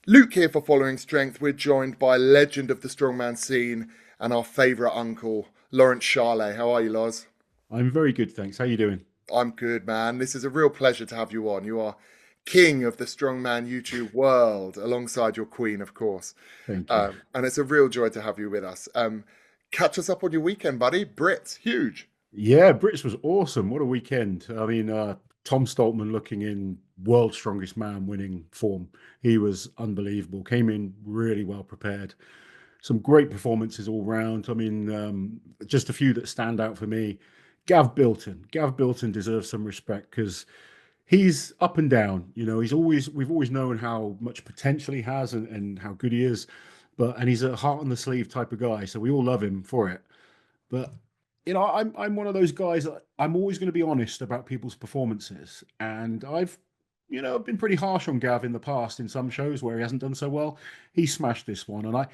Luke here for Following Strength. We're joined by legend of the strongman scene and our favourite uncle, Laurence Shahlaei. How are you, Loz? I'm very good, thanks. How you doing? I'm good, man. This is a real pleasure to have you on. You are king of the strongman YouTube world, alongside your queen, of course. Thank you. And it's a real joy to have you with us. Catch us up on your weekend, buddy. Brits, huge. Yeah, Brits was awesome. What a weekend. Tom Stoltman looking in world's strongest man winning form. He was unbelievable. Came in really well prepared. Some great performances all round. Just a few that stand out for me. Gav Bilton. Gav Bilton deserves some respect because he's up and down. We've always known how much potential he has and how good he is. And he's a heart on the sleeve type of guy. So we all love him for it. But I'm one of those guys that I'm always going to be honest about people's performances, and I've been pretty harsh on Gav in the past in some shows where he hasn't done so well. He smashed this one, and I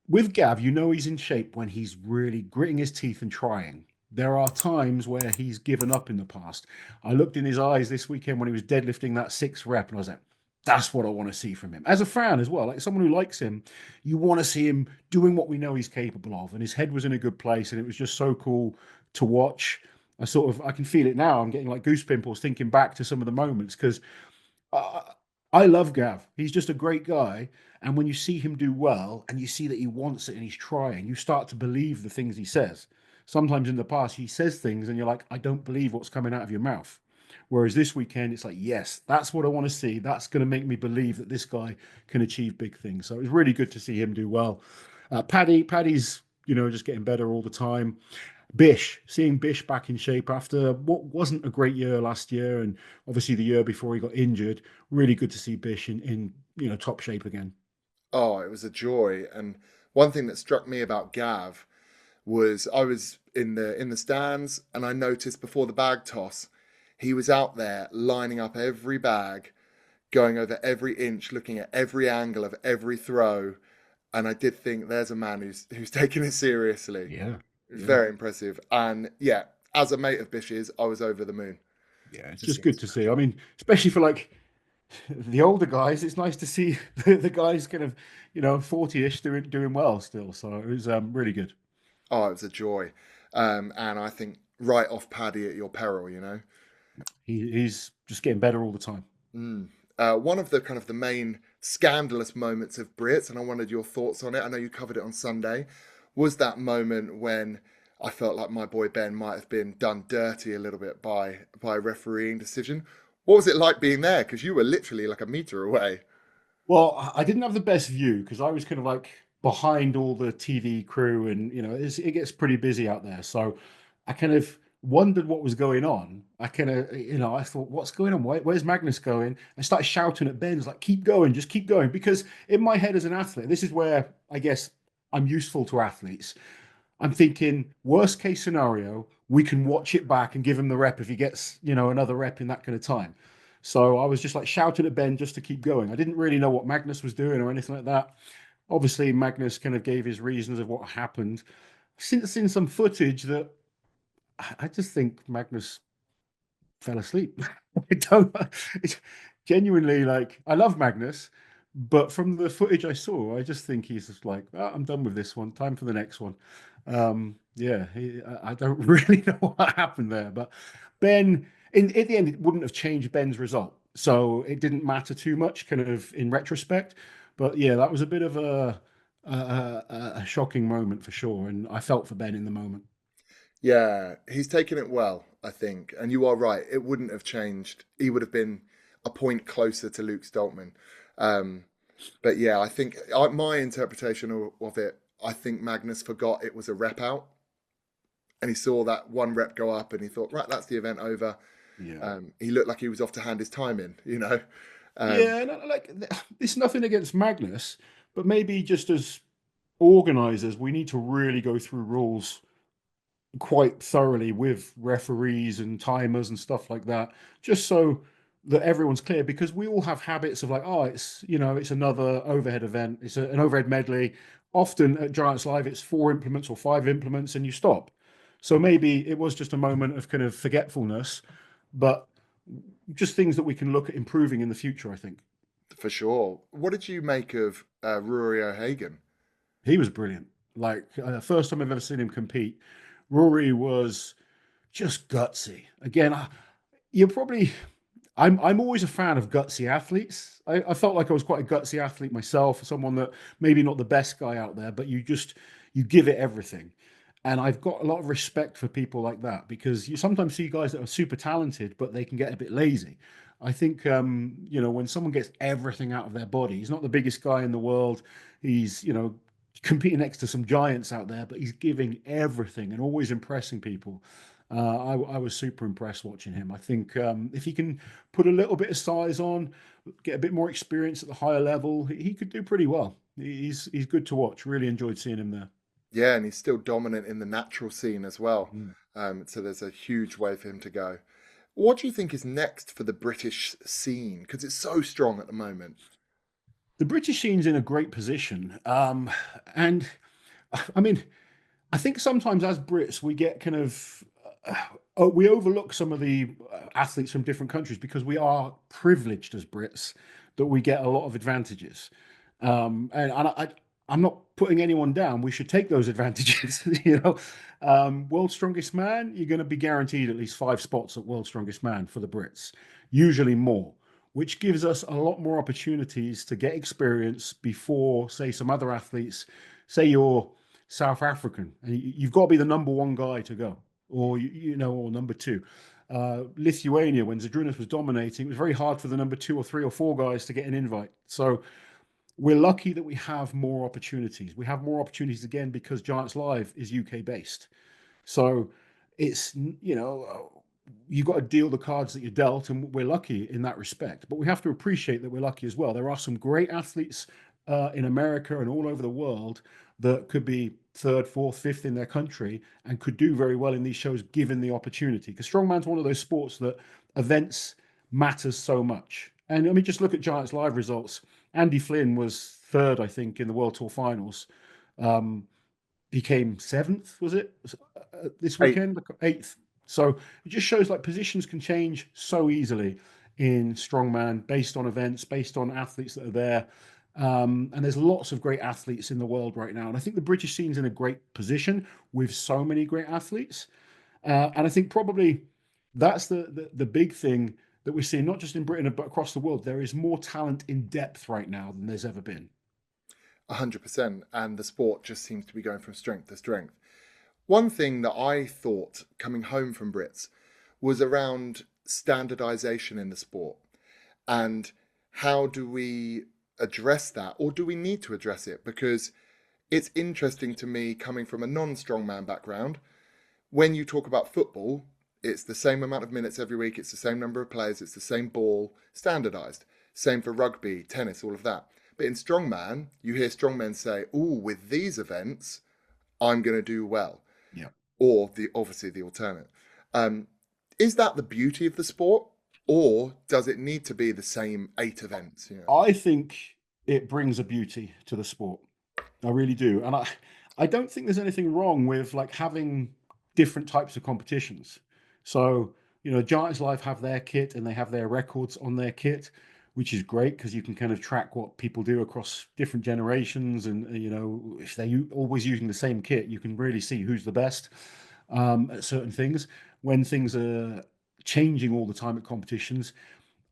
with Gav, he's in shape when he's really gritting his teeth and trying. There are times where he's given up in the past. I looked in his eyes this weekend when he was deadlifting that 6 rep, and I was like, that's what I want to see from him. As a fan as well, like someone who likes him, you want to see him doing what we know he's capable of. And his head was in a good place, and it was just so cool to watch. I can feel it now. I'm getting like goose pimples thinking back to some of the moments because I, I love Gav. He's just a great guy. And when you see him do well and you see that he wants it and he's trying, you start to believe the things he says. Sometimes in the past, he says things and you're like, I don't believe what's coming out of your mouth. Whereas this weekend, it's like, yes, that's what I want to see. That's going to make me believe that this guy can achieve big things. So it was really good to see him do well. Paddy's, just getting better all the time. Seeing Bish back in shape after what wasn't a great year last year, and obviously the year before he got injured. Really good to see Bish in top shape again. Oh, it was a joy. And one thing that struck me about Gav was I was in the stands and I noticed before the bag toss, he was out there lining up every bag, going over every inch, looking at every angle of every throw. And I did think there's a man who's taking it seriously. Yeah, yeah, Very impressive. And yeah, as a mate of Bish's, I was over the moon yeah. It's to just see him good to smash see. I it. mean, especially for like the older guys, it's nice to see the guys kind of 40-ish doing well still. So it was really good. Oh, it was a joy. And I think right off Paddy at your peril. He's just getting better all the time. Mm. One of the kind of the main scandalous moments of Brits, and I wanted your thoughts on it. I know you covered it on Sunday. Was that moment when I felt like my boy Ben might have been done dirty a little bit by a refereeing decision? What was it like being there? Because you were literally like a meter away. Well, I didn't have the best view because I was kind of like behind all the TV crew, and it gets pretty busy out there. So I kind of wondered what was going on. I thought, what's going on? Where's Magnus going? I started shouting at Ben's like, keep going, just keep going. Because in my head as an athlete, this is where I guess I'm useful to athletes. I'm thinking, worst case scenario, we can watch it back and give him the rep if he gets, another rep in that kind of time. So I was just like shouting at Ben just to keep going. I didn't really know what Magnus was doing or anything like that. Obviously, Magnus kind of gave his reasons of what happened. Since seen some footage that I just think Magnus fell asleep. I don't it's genuinely like I love Magnus, but from the footage I saw, I just think he's just like, "Oh, I'm done with this one. Time for the next one." Yeah, I don't really know what happened there, but Ben, at the end, it wouldn't have changed Ben's result, so it didn't matter too much, kind of in retrospect. But yeah, that was a bit of a shocking moment for sure, and I felt for Ben in the moment. Yeah, he's taken it well, I think. And you are right. It wouldn't have changed. He would have been a point closer to Luke Stoltman. Um, but yeah, I think my interpretation of it, I think Magnus forgot it was a rep out. And he saw that one rep go up and he thought, right, that's the event over. Yeah. He looked like he was off to hand his time in. Um, Yeah, and like it's nothing against Magnus, but maybe just as organizers, we need to really go through rules quite thoroughly with referees and timers and stuff like that, just so that everyone's clear. Because we all have habits of like, oh, it's another overhead event, an overhead medley. Often at Giants Live, it's 4 implements or 5 implements, and you stop. So maybe it was just a moment of kind of forgetfulness, but just things that we can look at improving in the future, I think. For sure. What did you make of Rory O'Hagan? He was brilliant. Like first time I've ever seen him compete. Rory was just gutsy. Again, you're probably I'm always a fan of gutsy athletes. I felt like I was quite a gutsy athlete myself, someone that maybe not the best guy out there, but you give it everything. And I've got a lot of respect for people like that because you sometimes see guys that are super talented, but they can get a bit lazy. I think when someone gets everything out of their body, he's not the biggest guy in the world. He's competing next to some giants out there, but he's giving everything and always impressing people. I was super impressed watching him. I think if he can put a little bit of size on, get a bit more experience at the higher level, he could do pretty well. He's good to watch. Really enjoyed seeing him there. Yeah, and he's still dominant in the natural scene as well. Mm. So there's a huge way for him to go. What do you think is next for the British scene? Because it's so strong at the moment. The British scene's in a great position, and I mean, I think sometimes as Brits we get kind of we overlook some of the athletes from different countries because we are privileged as Brits that we get a lot of advantages. I'm not putting anyone down. We should take those advantages. World's Strongest Man, you're going to be guaranteed at least 5 spots at World's Strongest Man for the Brits, usually more, which gives us a lot more opportunities to get experience before, say, some other athletes. Say you're South African, and you've got to be the number one guy to go, or number two. Lithuania, when Zadrunas was dominating, it was very hard for the number 2 or 3 or 4 guys to get an invite. So we're lucky that we have more opportunities. We have more opportunities again because Giants Live is UK based. So it's, you've got to deal the cards that you're dealt, and we're lucky in that respect. But we have to appreciate that we're lucky as well. There are some great athletes in America and all over the world that could be third, fourth, fifth in their country and could do very well in these shows given the opportunity. Because strongman's one of those sports that events matters so much. And I mean, just look at Giants Live results. Andy Flynn was third, I think, in the World Tour Finals. Um, became seventh, was it this Hey, weekend? Eighth. So it just shows like positions can change so easily in strongman based on events, based on athletes that are there. And there's lots of great athletes in the world right now. And I think the British scene's in a great position with so many great athletes. And I think probably that's the big thing that we're seeing, not just in Britain, but across the world. There is more talent in depth right now than there's ever been. 100%. And the sport just seems to be going from strength to strength. One thing that I thought coming home from Brits was around standardization in the sport. And how do we address that? Or do we need to address it? Because it's interesting to me coming from a non strongman background. When you talk about football, it's the same amount of minutes every week, it's the same number of players, it's the same ball, standardized. Same for rugby, tennis, all of that. But in strongman, you hear strongmen say, "Oh, with these events, I'm going to do well," Yeah. or the obviously the alternate. Um, is that the beauty of the sport, or does it need to be the same 8 events? I think it brings a beauty to the sport. I really do. And I don't think there's anything wrong with like having different types of competitions. So, Giants Live have their kit and they have their records on their kit, which is great because you can kind of track what people do across different generations. And, if they're always using the same kit, you can really see who's the best at certain things. When things are changing all the time at competitions,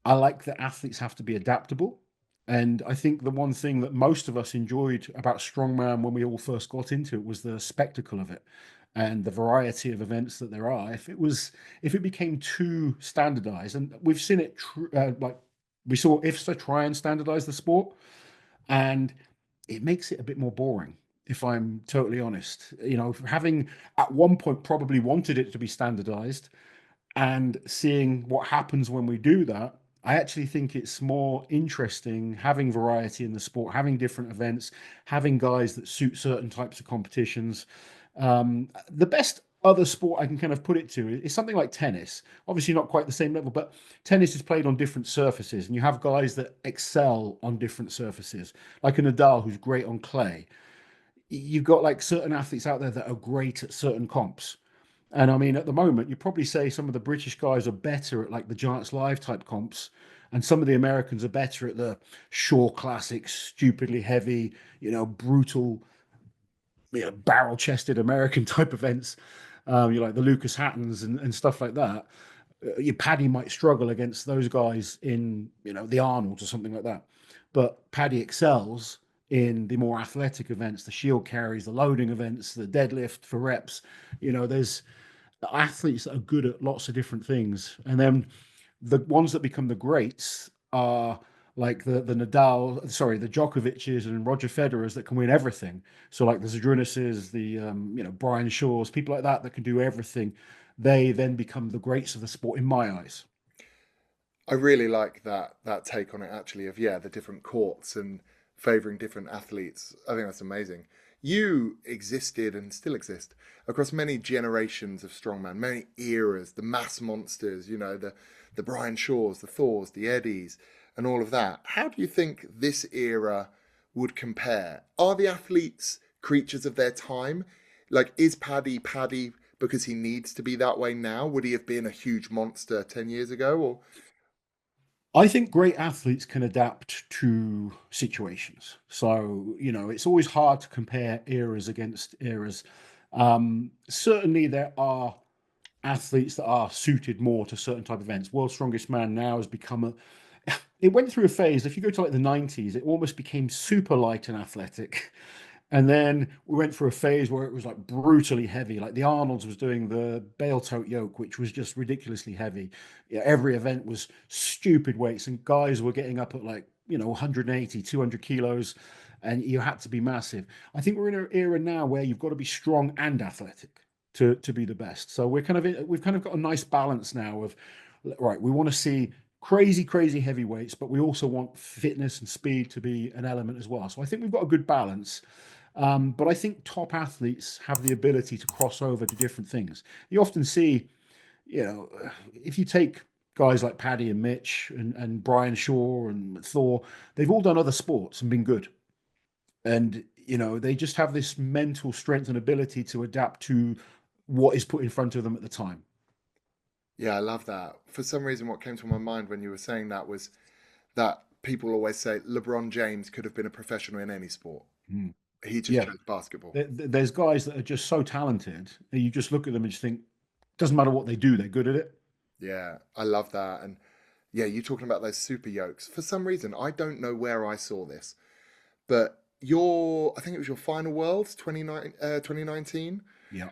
I like that athletes have to be adaptable. And I think the one thing that most of us enjoyed about strongman when we all first got into it was the spectacle of it and the variety of events that there are. If it became too standardized, and we've seen it, like we saw IFSA try and standardize the sport, and it makes it a bit more boring. If I'm totally honest, having at one point probably wanted it to be standardized, and seeing what happens when we do that, I actually think it's more interesting having variety in the sport, having different events, having guys that suit certain types of competitions. The best other sport I can kind of put it to is something like tennis. Obviously, not quite the same level, but tennis is played on different surfaces, and you have guys that excel on different surfaces, like a Nadal who's great on clay. You've got like certain athletes out there that are great at certain comps. And I mean, at the moment, you probably say some of the British guys are better at like the Giants Live type comps, and some of the Americans are better at the Shore Classics, stupidly heavy, brutal, barrel-chested American type events. You like the Lucas Hattons and stuff like that. Your Paddy might struggle against those guys in, the Arnolds or something like that. But Paddy excels in the more athletic events, the shield carries, the loading events, the deadlift for reps. There's athletes that are good at lots of different things. And then the ones that become the greats are like the Nadal, sorry, the Djokovic's and Roger Federer's that can win everything. So like the Zadrunis's, the Brian Shaw's, people like that can do everything. They then become the greats of the sport in my eyes. I really like that take on it actually of the different courts and favoring different athletes. I think that's amazing. You existed and still exist across many generations of strongman, many eras, the mass monsters, the Brian Shaws, the Thors, the Eddies, and all of that. How do you think this era would compare? Are the athletes creatures of their time? Like, is Paddy Paddy because he needs to be that way now? Would he have been a huge monster 10 years ago? Or I think great athletes can adapt to situations. So, it's always hard to compare eras against eras. Certainly, there are athletes that are suited more to certain type of events. World's Strongest Man now has become it went through a phase. If you go to like the 90s, it almost became super light and athletic. And then we went through a phase where it was like brutally heavy. Like the Arnold's was doing the bale tote yoke, which was just ridiculously heavy. Yeah, every event was stupid weights, and guys were getting up at like, 180, 200 kilos, and you had to be massive. I think we're in an era now where you've got to be strong and athletic to be the best. So we've kind of got a nice balance now of, right, we want to see crazy, crazy heavyweights, but we also want fitness and speed to be an element as well. So I think we've got a good balance. But I think top athletes have the ability to cross over to different things. You often see, if you take guys like Paddy and Mitch and Brian Shaw and Thor, they've all done other sports and been good. And, they just have this mental strength and ability to adapt to what is put in front of them at the time. yeah, I love that. For some reason, what came to my mind when you were saying that was that people always say LeBron James could have been a professional in any sport. Mm. He just Yeah. chose basketball. There's guys that are just so talented, and you just look at them and just think, doesn't matter what they do, they're good at it. Yeah, I love that. And yeah, you talking about those super yokes. For some reason, I don't know where I saw this, but I think it was your final Worlds 2019, Yeah.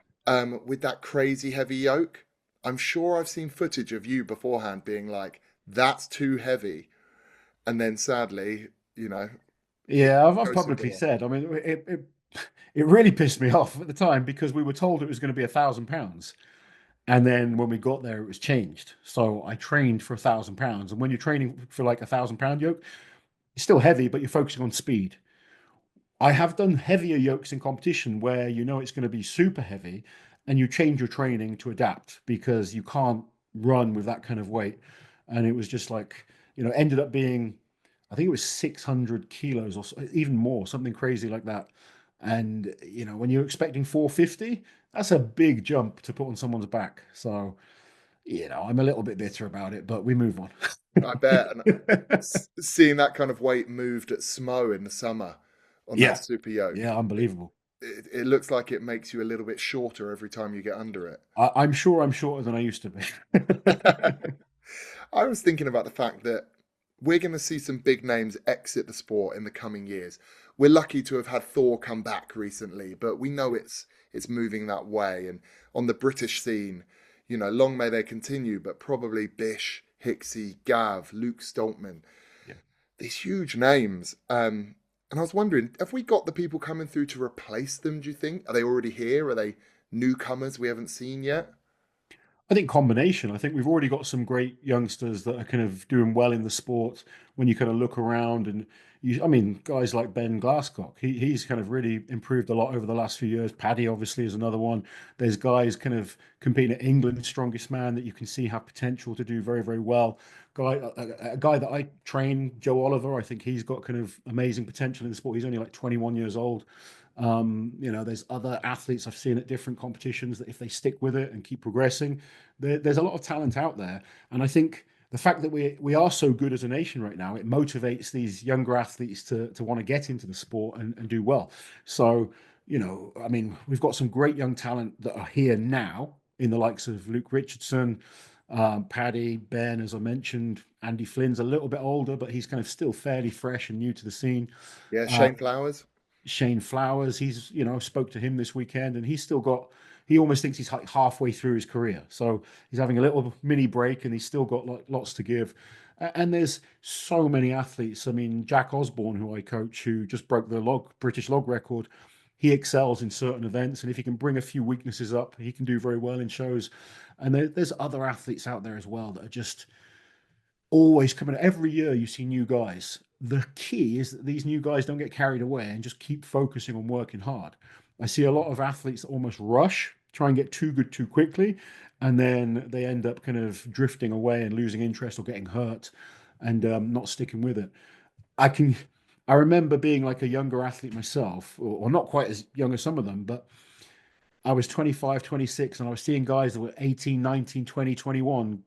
with that crazy heavy yoke. I'm sure I've seen footage of you beforehand being like, that's too heavy. And then sadly, you know, Yeah, I've go super publicly well. said. I mean, it really pissed me off at the time because we were told it was going to be £1,000, and then when we got there, it was changed. So I trained for £1,000, and when you're training for like £1,000 yoke, it's still heavy, but you're focusing on speed. I have done heavier yokes in competition where it's going to be super heavy, and you change your training to adapt because you can't run with that kind of weight. And it was just like, ended up being, I think it was 600 kilos or even more, something crazy like that. And, when you're expecting 450, that's a big jump to put on someone's back. So, I'm a little bit bitter about it, but we move on. I bet. And seeing that kind of weight moved at SMO in the summer on that Yeah. super yoke, Yeah, unbelievable. it looks like it makes you a little bit shorter every time you get under it. I'm sure I'm shorter than I used to be. I was thinking about the fact that we're going to see some big names exit the sport in the coming years. We're lucky to have had Thor come back recently, but we know it's moving that way. And on the British scene, long may they continue, but probably Bish, Hixie, Gav, Luke Stoltman, Yeah. these huge names. And I was wondering, have we got the people coming through to replace them, do you think? Are they already here? Are they newcomers we haven't seen yet? I think combination. I think we've already got some great youngsters that are kind of doing well in the sport. When you kind of look around and I mean, guys like Ben Glasscock, he's kind of really improved a lot over the last few years. Paddy obviously is another one. There's guys kind of competing at England's strongest man that you can see have potential to do very, very well. A guy that I train, Joe Oliver, I think he's got kind of amazing potential in the sport. He's only like 21 years old. There's other athletes I've seen at different competitions that if they stick with it and keep progressing, there's a lot of talent out there. And I think the fact that we are so good as a nation right now, it motivates these younger athletes to want to get into the sport and do well. So, I mean, we've got some great young talent that are here now in the likes of Luke Richardson, Paddy, Ben, as I mentioned. Andy Flynn's a little bit older, but he's kind of still fairly fresh and new to the scene. Yeah, Uh, Shane Flowers. Shane Flowers, spoke to him this weekend, and he almost thinks he's like halfway through his career. So he's having a little mini break, and he's still got lots to give. And there's so many athletes. I mean, Jack Osborne, who I coach, who just broke the British log record, he excels in certain events, and if he can bring a few weaknesses up, he can do very well in shows. And there's other athletes out there as well that are just always coming. Every year you see new guys. The key is that these new guys don't get carried away and just keep focusing on working hard. I see a lot of athletes that almost rush, try and get too good too quickly, and then they end up kind of drifting away and losing interest or getting hurt and not sticking with it. I can, I remember being like a younger athlete myself, or not quite as young as some of them, but I was 25, 26, and I was seeing guys that were 18, 19, 20, 21,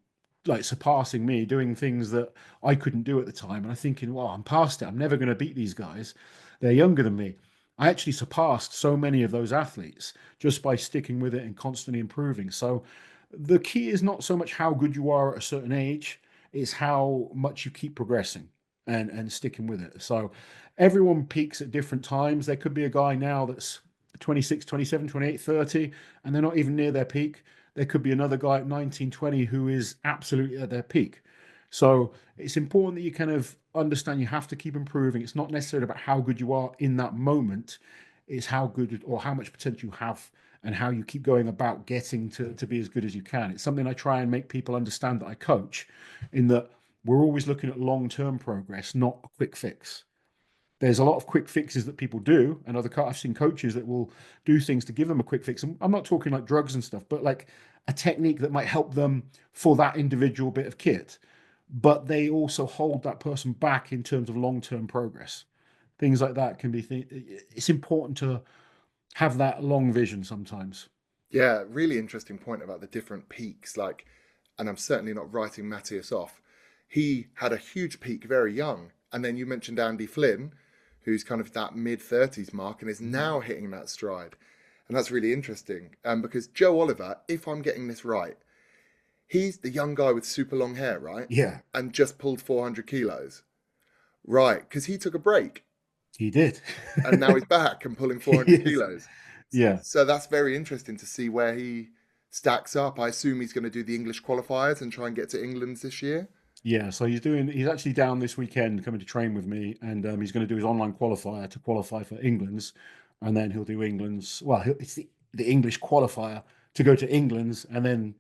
like surpassing me, doing things that I couldn't do at the time. And I'm thinking, well, I'm past it. I'm never going to beat these guys. They're younger than me. I actually surpassed so many of those athletes just by sticking with it and constantly improving. So the key is not so much how good you are at a certain age, it's how much you keep progressing and sticking with it. So everyone peaks at different times. There could be a guy now that's 26, 27, 28, 30, and they're not even near their peak. There could be another guy at 19, 20 who is absolutely at their peak. So it's important that you kind of understand you have to keep improving. It's not necessarily about how good you are in that moment, it's how good or how much potential you have and how you keep going about getting to be as good as you can. It's something I try and make people understand that I coach, in that we're always looking at long term progress, not a quick fix. There's a lot of quick fixes that people do, and I've seen coaches that will do things to give them a quick fix. And I'm not talking like drugs and stuff, but like a technique that might help them for that individual bit of kit. But they also hold that person back in terms of long-term progress. Things like that can be. It's important to have that long vision sometimes. Yeah, really interesting point about the different peaks. Like, and I'm certainly not writing Matthias off. He had a huge peak very young. And then you mentioned Andy Flynn, who's kind of that mid 30s mark and is now hitting that stride. And that's really interesting. Because Joe Oliver, if I'm getting this right, he's the young guy with super long hair, right? Yeah, And just pulled 400 kilos. Right. Because he took a break he did. and now he's back and pulling He 400 is. kilos. Yeah. So that's very interesting to see where he stacks up. I assume he's going to do the English qualifiers and try and get to England this year. Yeah, so he's actually down this weekend coming to train with me, and he's going to do his online qualifier to qualify for England's, and then he'll do England's. Well, it's the English qualifier to go to England's, and then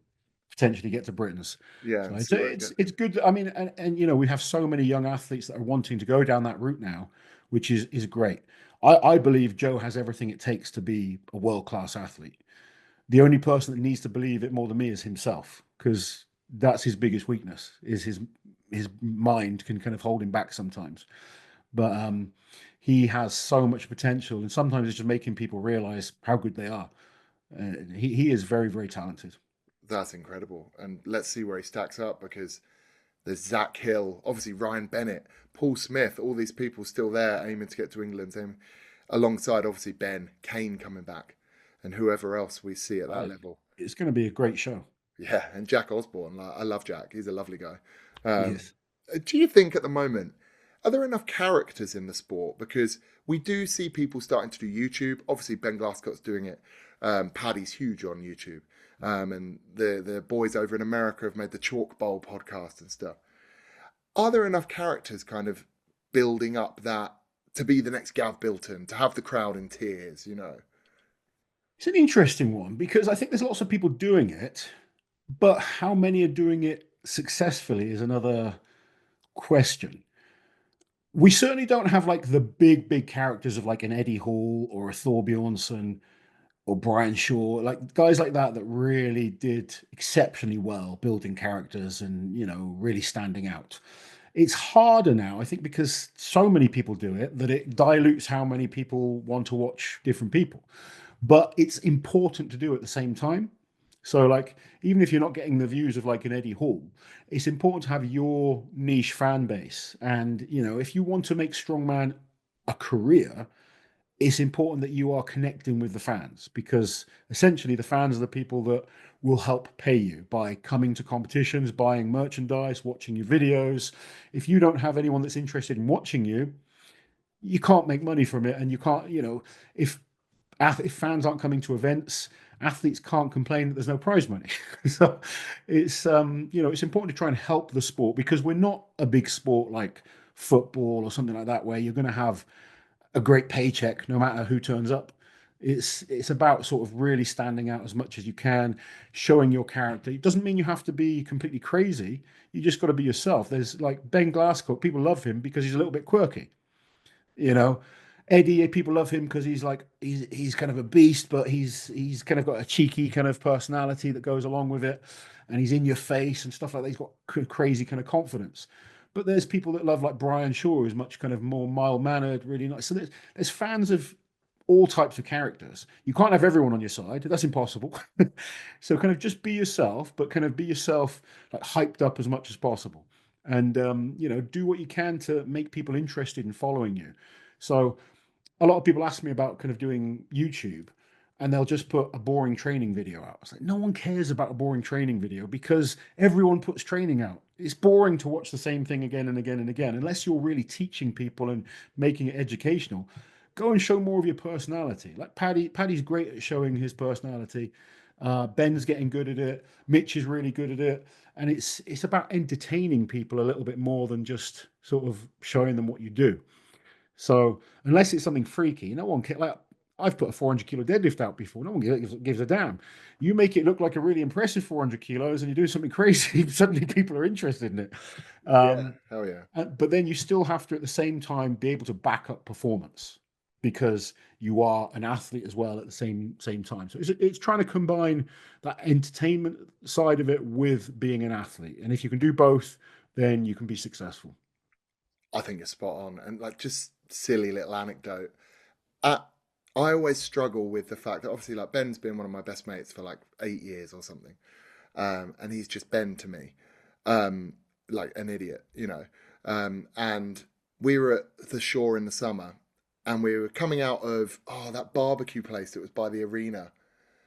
potentially get to Britain's. Yeah, So and it's see where it it's gets it's him. good. I mean, and we have so many young athletes that are wanting to go down that route now, which is great. I believe Joe has everything it takes to be a world class athlete. The only person that needs to believe it more than me is himself, because that's his biggest weakness. Is his mind can kind of hold him back sometimes. But he has so much potential, and sometimes it's just making people realize how good they are. He is very very talented. That's incredible. And let's see where he stacks up because there's Zach Hill, obviously Ryan Bennett, Paul Smith, all these people still there aiming to get to England, alongside obviously Ben, Kane coming back, and whoever else we see at that level. It's going to be a great show. Yeah, and Jack Osborne, like, I love Jack. He's a lovely guy. Um, Yes. do you think at the moment, are there enough characters in the sport? Because we do see people starting to do YouTube. Obviously, Ben Glasscott's doing it. Paddy's huge on YouTube. And the boys over in America have made the Chalk Bowl podcast and stuff. Are there enough characters kind of building up that to be the next Gav Bilton, to have the crowd in tears? It's an interesting one because I think there's lots of people doing it, but how many are doing it successfully is another question. We certainly don't have like the big characters of like an Eddie Hall or a Thor Bjornsson or Brian Shaw, like guys like that really did exceptionally well building characters and really standing out. It's harder now, I think, because so many people do it that it dilutes how many people want to watch different people. But it's important to do at the same time. So, like, even if you're not getting the views of like an Eddie Hall, it's important to have your niche fan base. And, if you want to make strongman a career, it's important that you are connecting with the fans, because essentially the fans are the people that will help pay you by coming to competitions, buying merchandise, watching your videos. If you don't have anyone that's interested in watching you, you can't make money from it. And you can't, if if fans aren't coming to events, athletes can't complain that there's no prize money. So it's important to try and help the sport, because we're not a big sport like football or something like that where you're going to have a great paycheck no matter who turns up. It's about sort of really standing out as much as you can, showing your character. It doesn't mean you have to be completely crazy. You just got to be yourself. There's like Ben Glasgow, people love him because he's a little bit quirky. You know, Eddie, people love him because he's like he's kind of a beast, but he's kind of got a cheeky kind of personality that goes along with it, and he's in your face and stuff like that. He's got crazy kind of confidence. But there's people that love like Brian Shaw, who's much kind of more mild mannered, really nice. So there's fans of all types of characters. You can't have everyone on your side. That's impossible. So kind of just be yourself, but kind of be yourself like hyped up as much as possible. And do what you can to make people interested in following you. So a lot of people ask me about kind of doing YouTube, and they'll just put a boring training video out. It's like, no one cares about a boring training video because everyone puts training out. It's boring to watch the same thing again and again and again. Unless you're really teaching people and making it educational, go and show more of your personality. Like Paddy's great at showing his personality. Ben's getting good at it. Mitch is really good at it. And it's about entertaining people a little bit more than just sort of showing them what you do. So unless it's something freaky, no one can. Like, I've put a 400 kilo deadlift out before. No one gives a damn. You make it look like a really impressive 400 kilos, and you do something crazy. Suddenly, people are interested in it. Yeah, Um, hell yeah. but then you still have to, at the same time, be able to back up performance, because you are an athlete as well at the same time. So it's trying to combine that entertainment side of it with being an athlete, and if you can do both, then you can be successful. I think you're spot on. And like, just silly little anecdote. Uh, I always struggle with the fact that obviously, like, Ben's been one of my best mates for like 8 years or something, and he's just Ben to me, um, like an idiot, you know. And we were at the shore in the summer, and we were coming out of that barbecue place that was by the arena.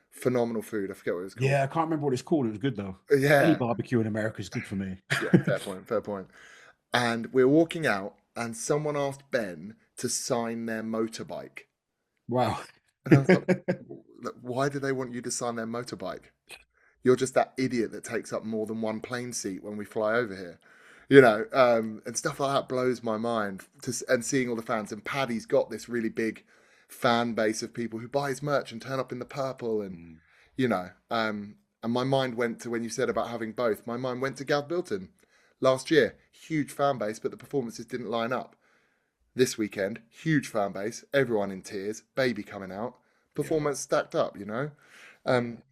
Phenomenal food. I forget what it was called. Yeah, I can't remember what it's called. It was good though. Any Yeah, barbecue in America is good for me. yeah. Fair point. Fair point. And we were walking out, and someone asked Ben to sign their motorbike. Wow. And I was like, why do they want you to sign their motorbike? You're just that idiot that takes up more than one plane seat when we fly over here. And stuff like that blows my mind. And seeing all the fans, and Paddy's got this really big fan base of people who buy his merch and turn up in the purple, and Mm. you know, and my mind went to when you said about having both. My mind went to Gav Bilton last year, huge fan base, but the performances didn't line up. This weekend, huge fan base, everyone in tears, baby coming out, Yeah. performance stacked up, you know. Yeah. Um,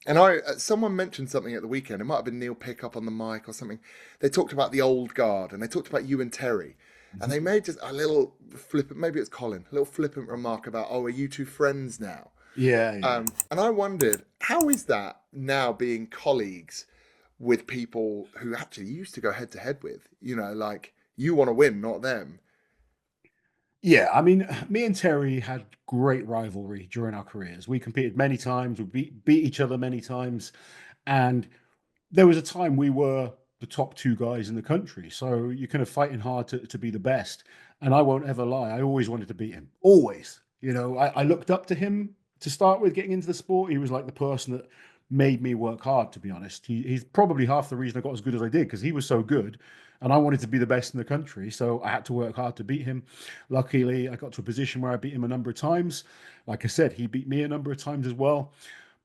and someone mentioned something at the weekend. It might have been Neil Pickup on the mic or something. They talked about the old guard, and they talked about you and Terry, and Mhm. they made just a little flippant, maybe it's Colin, a little flippant remark about, "Oh, are you two friends now?" Yeah, yeah. And I wondered, how is that now being colleagues with people who actually used to go head to head with? Like, you want to win, not them. Yeah, I mean, me and Terry had great rivalry during our careers. We competed many times, we beat each other many times, and there was a time we were the top two guys in the country. So you're kind of fighting hard to be the best. And I won't ever lie, I always wanted to beat him. Always. I looked up to him to start with getting into the sport. He was like the person that made me work hard, to be honest. He's probably half the reason I got as good as I did, because he was so good and I wanted to be the best in the country. So I had to work hard to beat him. Luckily, I got to a position where I beat him a number of times. Like I said, he beat me a number of times as well.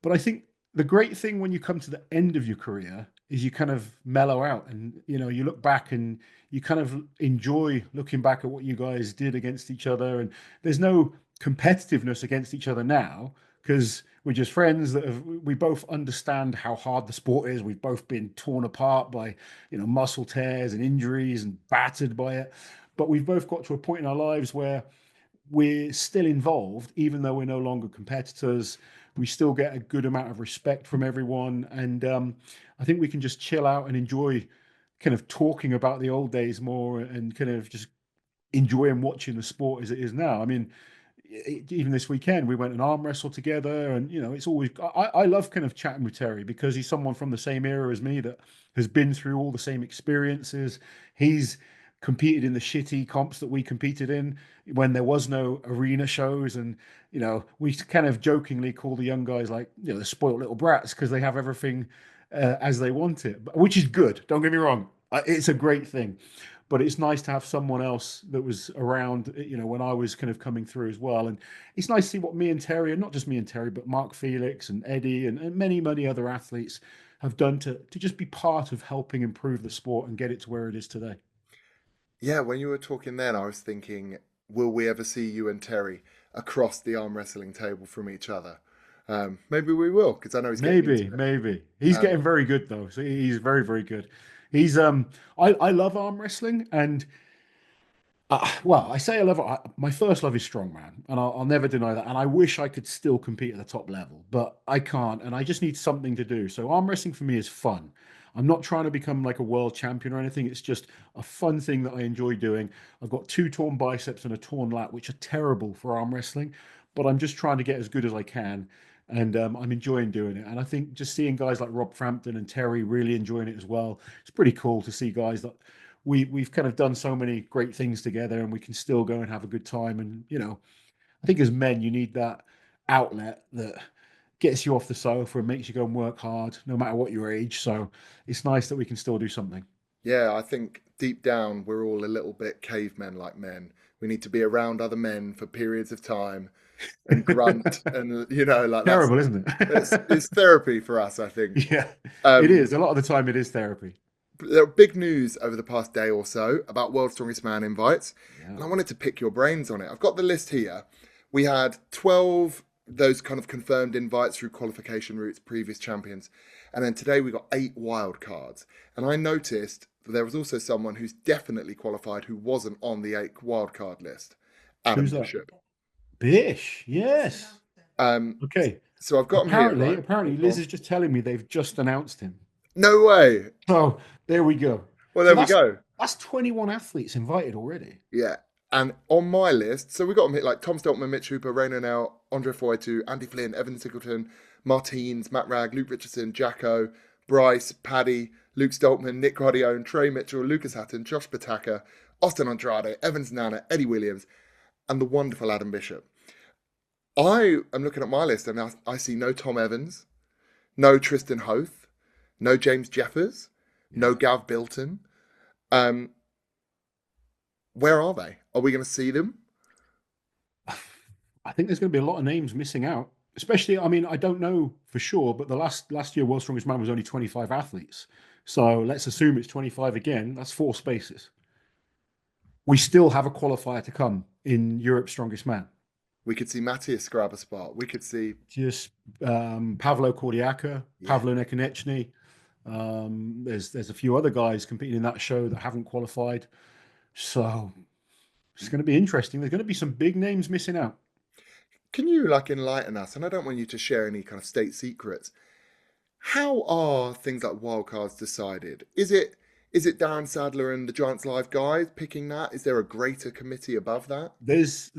But I think the great thing when you come to the end of your career is you kind of mellow out, and you look back and you kind of enjoy looking back at what you guys did against each other, and there's no competitiveness against each other now, because we're just friends that we both understand how hard the sport is. We've both been torn apart by, muscle tears and injuries and battered by it. But we've both got to a point in our lives where we're still involved, even though we're no longer competitors. We still get a good amount of respect from everyone. And I think we can just chill out and enjoy kind of talking about the old days more and kind of just enjoying watching the sport as it is now. I mean, even this weekend we went and arm wrestled together, and it's always I love kind of chatting with Terry because he's someone from the same era as me that has been through all the same experiences. He's competed in the shitty comps that we competed in when there was no arena shows, and we kind of jokingly call the young guys like the spoiled little brats because they have everything as they want it, which is good, don't get me wrong. It's a great thing, but it's nice to have someone else that was around, when I was kind of coming through as well. And it's nice to see what me and Terry, and not just me and Terry, but Mark Felix and Eddie and many, many other athletes have done to just be part of helping improve the sport and get it to where it is today. Yeah, when you were talking then, I was thinking, will we ever see you and Terry across the arm wrestling table from each other? Maybe we will, because I know he's getting into Maybe, it. maybe. He's Um, getting very good though. So he's very, very good. I love arm wrestling, and well, I say I love it. My first love is strongman, and I'll never deny that. And I wish I could still compete at the top level, but I can't. And I just need something to do. So arm wrestling for me is fun. I'm not trying to become like a world champion or anything. It's just a fun thing that I enjoy doing. I've got two torn biceps and a torn lat, which are terrible for arm wrestling, but I'm just trying to get as good as I can. And I'm enjoying doing it. And I think just seeing guys like Rob Frampton and Terry really enjoying it as well. It's pretty cool to see guys that we've kind of done so many great things together, and we can still go and have a good time. And I think as men you need that outlet that gets you off the sofa and makes you go and work hard no matter what your age. So it's nice that we can still do something. yeah, I think deep down we're all a little bit cavemen like men. We need to be around other men for periods of time and grunt, and like that's Terrible, isn't it? it's therapy for us, I think. Yeah, it Um, is. A lot of the time it is therapy. there are big news over the past day or so about World's Strongest Man invites, Yeah. and I wanted to pick your brains on it. I've got the list here. We had 12 those kind of confirmed invites through qualification routes, previous champions, and then today we got 8 wild cards. And I noticed that there was also someone who's definitely qualified who wasn't on the 8 wild card list, Adam Who's that? Bishop. Bish. Yes. Um, Okay. so I've got him here, Apparently, right? apparently, Oh, go Liz on. is just telling me they've just announced him. No way. So there we go. Well, So there we that's go. that's 21 athletes invited already. Yeah. And on my list, so we got them hit like Tom Steltman, Mitch Hooper, Rainer Nell, Andre Foytu, Andy Flynn, Evan Singleton, Martins, Matt Ragg, Luke Richardson, Jacko, Bryce, Paddy, Luke Stoltman, Nick Guardione, Trey Mitchell, Lucas Hatton, Josh Pataka, Austin Andrade, Evans Nana, Eddie Williams, and the wonderful Adam Bishop. I am looking at my list and I see no Tom Evans, no Tristan Hoth, no James Jeffers, no Yeah. Gav Bilton. Um, where are they? Are we going to see them? I think there's going to be a lot of names missing out. Especially, I mean, I don't know for sure, but the last year World's Strongest Man was only 25 athletes. So let's assume it's 25 again. That's 4 spaces. We still have a qualifier to come in Europe's Strongest Man. We could see Matthias grab a spot. We could see, Just Pavlo Kordiaka, yeah. Pavlo Nekonechny. There's a few other guys competing in that show that haven't qualified. So it's going to be interesting. There's going to be some big names missing out. Can you like enlighten us? And I don't want you to share any kind of state secrets. How are things like wildcards decided? Is it Darren Sadler and the Giants Live guys picking that? Is there a greater committee above that? There's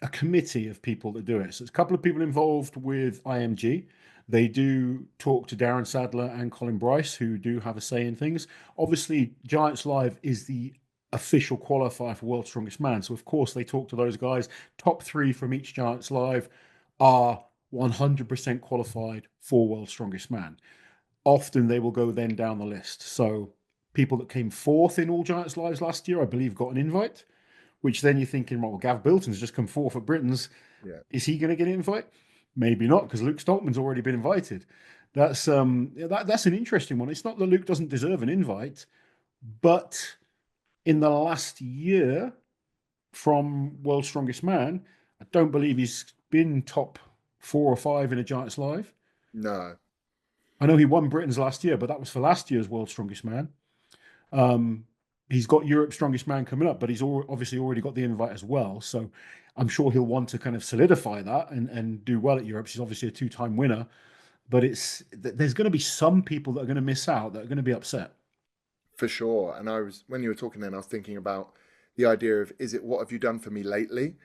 a committee of people that do it. So there's a couple of people involved with IMG. They do talk to Darren Sadler and Colin Bryce, who do have a say in things. Obviously, Giants Live is the official qualifier for World's Strongest Man. So, of course, they talk to those guys. Top three from each Giants Live are 100% qualified for World's Strongest Man. Often they will go then down the list. So, people that came fourth in all Giants Lives last year, I believe, got an invite, which then you're thinking, well, Gav Bilton's just come fourth at Britain's. Yeah. Is he going to get an invite? Maybe not, because Luke Stoltman's already been invited. That's an interesting one. It's not that Luke doesn't deserve an invite, but in the last year from World's Strongest Man, I don't believe he's been top four or five in a Giants Live. No, I know he won Britain's last year, but that was for last year's World's Strongest Man. Um, he's got Europe's Strongest Man coming up, but he's obviously already got the invite as well. So I'm sure he'll want to kind of solidify that and do well at Europe. He's obviously a two-time winner, but there's going to be some people that are going to miss out, that are going to be upset. for sure. And I was, when you were talking then, I was thinking about the idea of, is it what have you done for me lately?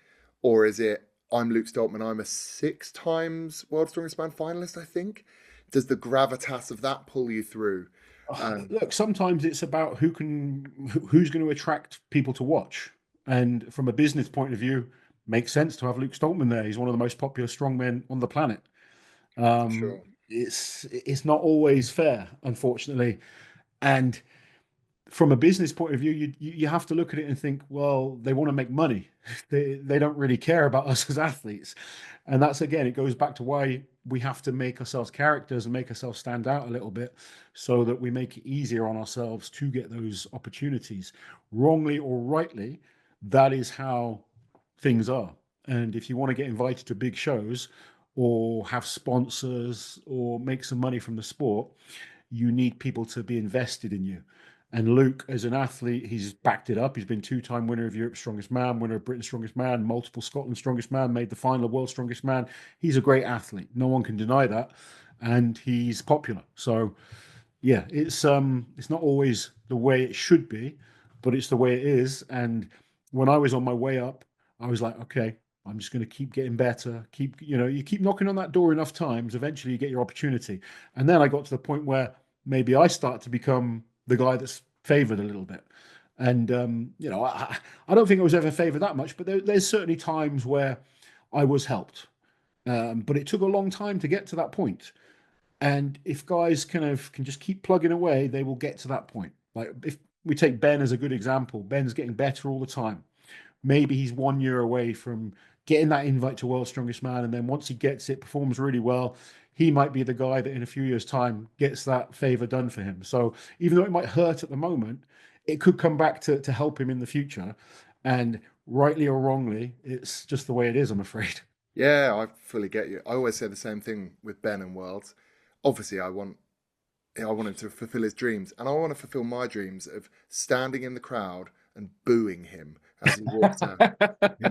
Or is it, I'm Luke Stoltman, I'm a 6 times World Strongest Man finalist, I think. Does the gravitas of that pull you through? Um, Look, sometimes it's about who's going to attract people to watch. And from a business point of view, makes sense to have Luke Stoltman there. He's one of the most popular strongmen on the planet. for sure. It's not always fair, unfortunately. And from a business point of view, you have to look at it and think, well, they want to make money. They don't really care about us as athletes, and that's again, it goes back to why we have to make ourselves characters and make ourselves stand out a little bit, so that we make it easier on ourselves to get those opportunities. Wrongly or rightly, that is how things are. And if you want to get invited to big shows or have sponsors or make some money from the sport, you need people to be invested in you. And Luke, as an athlete, he's backed it up. He's been two-time winner of Europe's Strongest Man, winner of Britain's Strongest Man, multiple Scotland Strongest Man, made the final of World's Strongest Man. He's a great athlete. No one can deny that. And he's popular. So yeah, it's not always the way it should be, but it's the way it is. And when I was on my way up, I was like, okay, I'm just going to keep getting better. You keep knocking on that door enough times, eventually you get your opportunity. And then I got to the point where maybe I start to become the guy that's favored a little bit. And I don't think I was ever favored that much, but there's certainly times where I was helped. But it took a long time to get to that point. And if guys can just keep plugging away, they will get to that point. Like if we take Ben as a good example, Ben's getting better all the time. Maybe he's 1 year away from getting that invite to World's Strongest Man, and then once he gets it, performs really well, he might be the guy that in a few years' time gets that favor done for him. So even though it might hurt at the moment, it could come back to help him in the future. And rightly or wrongly, it's just the way it is, I'm afraid. Yeah, I fully get you. I always say the same thing with Ben and Worlds. Obviously, I want him to fulfill his dreams, and I want to fulfill my dreams of standing in the crowd and booing him as he walks out. You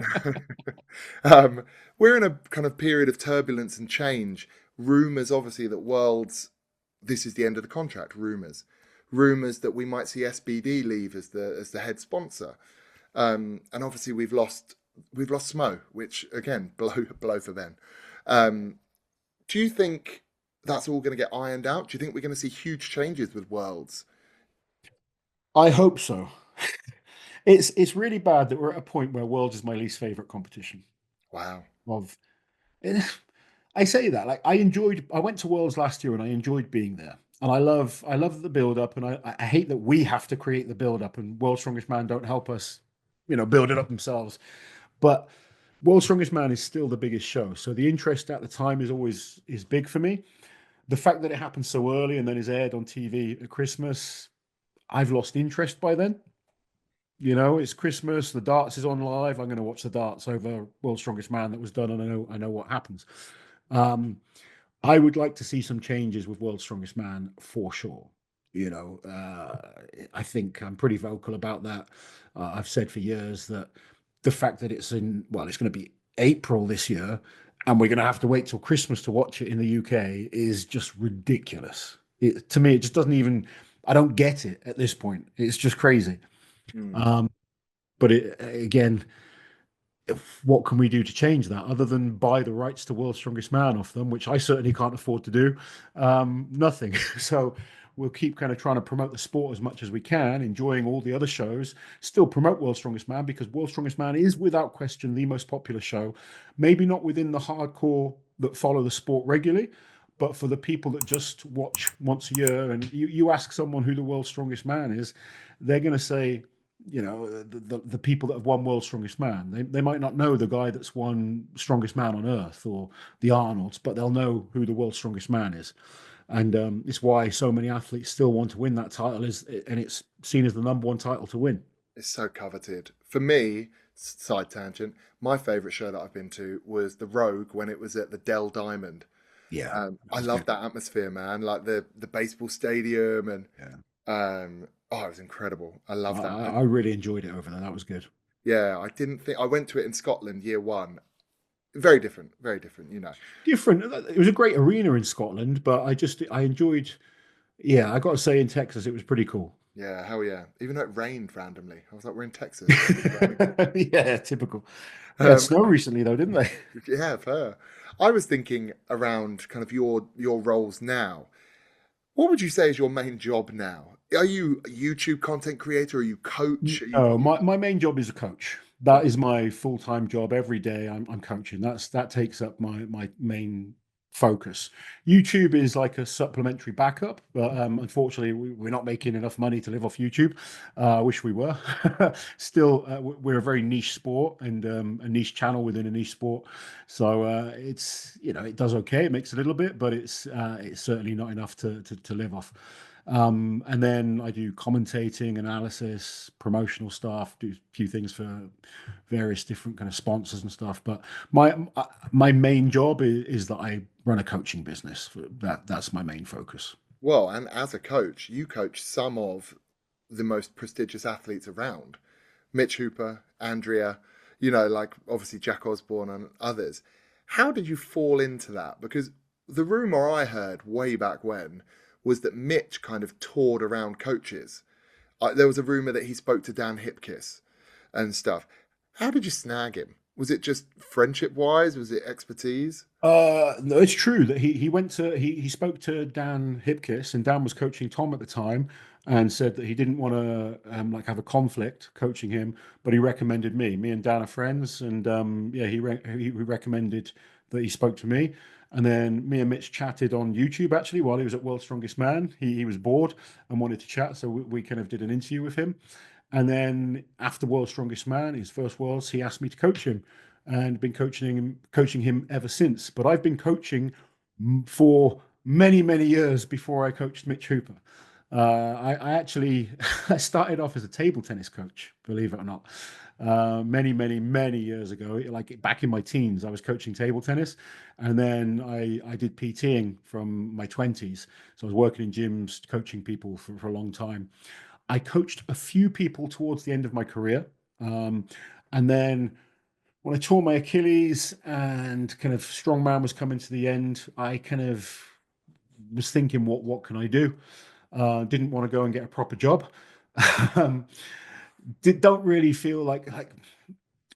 know, we're in a kind of period of turbulence and change. Rumors, obviously, that Worlds, this is the end of the contract. Rumors that we might see SBD leave as the head sponsor, and obviously we've lost Smo, which again blow for them. Um, do you think that's all going to get ironed out? Do you think we're going to see huge changes with Worlds? I hope so. It's really bad that we're at a point where Worlds is my least favorite competition. Wow. Of I say that like I went to Worlds last year and I enjoyed being there. And I love the build up, and I hate that we have to create the build up, and World's Strongest Man don't help us, build it up themselves. But World's Strongest Man is still the biggest show. So the interest at the time is big for me. The fact that it happened so early and then is aired on TV at Christmas, I've lost interest by then. It's Christmas. The darts is on live. I'm going to watch the darts over World's Strongest Man that was done, and I know what happens. Um, I would like to see some changes with World's Strongest Man for sure. I think I'm pretty vocal about that. I've said for years that the fact that it's going to be April this year, and we're going to have to wait till Christmas to watch it in the UK is just ridiculous. To me, it just doesn't even. I don't get it at this point. It's just crazy. Hmm. Um, but again, what can we do to change that other than buy the rights to World's Strongest Man off them, which I certainly can't afford to do? Nothing. So we'll keep kind of trying to promote the sport as much as we can, enjoying all the other shows, still promote World's Strongest Man, because World's Strongest Man is without question the most popular show. Maybe not within the hardcore that follow the sport regularly, but for the people that just watch once a year, and you ask someone who the World's Strongest Man is, they're going to say, the people that have won World's Strongest Man. They might not know the guy that's won Strongest Man on Earth or the Arnolds, but they'll know who the World's Strongest Man is. And it's why so many athletes still want to win that title, and it's seen as the number one title to win. It's so coveted. For me, side tangent. My favourite show that I've been to was The Rogue when it was at the Dell Diamond. Yeah, that I was love good. that atmosphere, man. Like the baseball stadium and Yeah, oh, it was incredible. I I, love that. I And I really enjoyed it over there. That was good. yeah, I didn't think I went to it in Scotland year one. Very different, very different. Different. It was a great arena in Scotland, but I enjoyed. Yeah, I got to say, in Texas, it was pretty cool. Yeah, hell yeah. Even though it rained randomly, I was like, we're in Texas. Why is it raining? Yeah, typical. They had Um, snow recently, though, didn't they? yeah, fair. I was thinking around kind of your roles now. What would you say is your main job now? Are you a YouTube content creator? Are you coach? Are you, No, you my main job is a coach. cool? That is my full-time job. Every day I'm coaching. That takes up my main focus. YouTube is like a supplementary backup, but unfortunately we're not making enough money to live off YouTube. I wish we were. Still, we're a very niche sport and a niche channel within a niche sport. So it's it does okay. It makes a little bit, but it's certainly not enough to live off. And then I do commentating, analysis, promotional stuff, do a few things for various different kind of sponsors and stuff. But my main job is that I run a coaching business. That's my main focus. Well, and as a coach, you coach some of the most prestigious athletes around. Mitch Hooper, Andrea, like obviously Jack Osborne and others. How did you fall into that? Because the rumor I heard way back when was that Mitch kind of toured around coaches. There was a rumor that he spoke to Dan Hipkiss and stuff. How did you snag him? Was it just friendship wise? Was it expertise? No, it's true that he spoke to Dan Hipkiss, and Dan was coaching Tom at the time, and said that he didn't want to like have a conflict coaching him, but he recommended me. Me and Dan are friends, and yeah, he recommended that he spoke to me, and then me and Mitch chatted on YouTube actually while he was at World's Strongest Man. He was bored and wanted to chat, so we kind of did an interview with him. And then after World's Strongest Man, his first Worlds, he asked me to coach him, and been coaching him ever since. But I've been coaching for many years before I coached Mitch Hooper. I actually I started off as a table tennis coach, believe it or not. Many years ago, like back in my teens, I was coaching table tennis, and then I did PTing from my 20s. So I was working in gyms, coaching people for a long time. I coached a few people towards the end of my career. Um, and then when I tore my Achilles and kind of strongman was coming to the end, I kind of was thinking, what can I do? Didn't want to go and get a proper job. um, don't really feel like